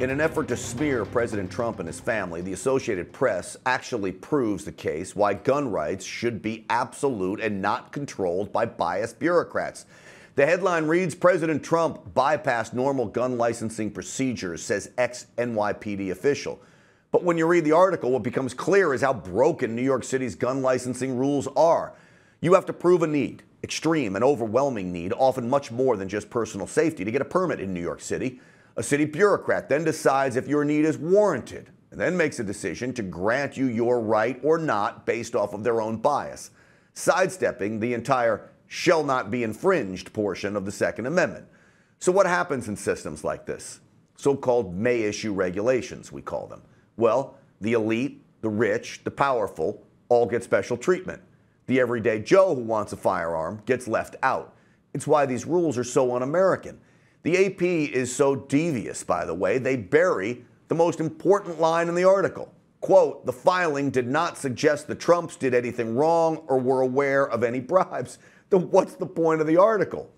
In an effort to smear President Trump and his family, the Associated Press actually proves the case why gun rights should be absolute and not controlled by biased bureaucrats. The headline reads, President Trump bypassed normal gun licensing procedures, says ex-NYPD official. But when you read the article, what becomes clear is how broken New York City's gun licensing rules are. You have to prove a need, extreme and overwhelming need, often much more than just personal safety, to get a permit in New York City. A city bureaucrat then decides if your need is warranted and then makes a decision to grant you your right or not based off of their own bias, sidestepping the entire shall not be infringed portion of the Second Amendment. So what happens in systems like this? So-called may-issue regulations, we call them. Well, the elite, the rich, the powerful all get special treatment. The everyday Joe who wants a firearm gets left out. It's why these rules are so un-American. The AP is so devious, by the way, they bury the most important line in the article. Quote, the filing did not suggest the Trumps did anything wrong or were aware of any bribes. Then what's the point of the article?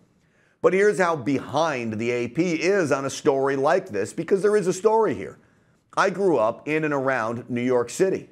But here's how behind the AP is on a story like this, because there is a story here. I grew up in and around New York City.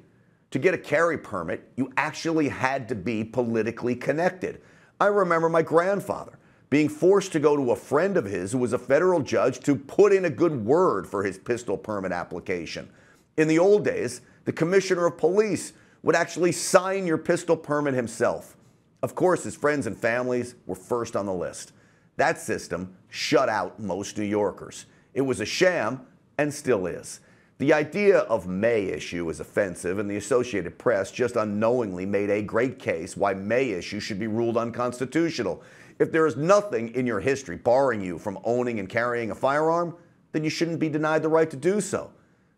To get a carry permit, you actually had to be politically connected. I remember my grandfather being forced to go to a friend of his who was a federal judge to put in a good word for his pistol permit application. In the old days, the commissioner of police would actually sign your pistol permit himself. Of course, his friends and families were first on the list. That system shut out most New Yorkers. It was a sham and still is. The idea of may issue is offensive, and the Associated Press just unknowingly made a great case why may issue should be ruled unconstitutional. If there is nothing in your history barring you from owning and carrying a firearm, then you shouldn't be denied the right to do so.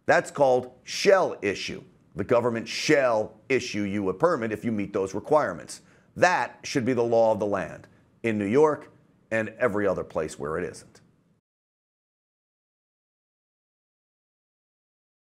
That's called shall issue. The government shall issue you a permit if you meet those requirements. That should be the law of the land in New York and every other place where it isn't.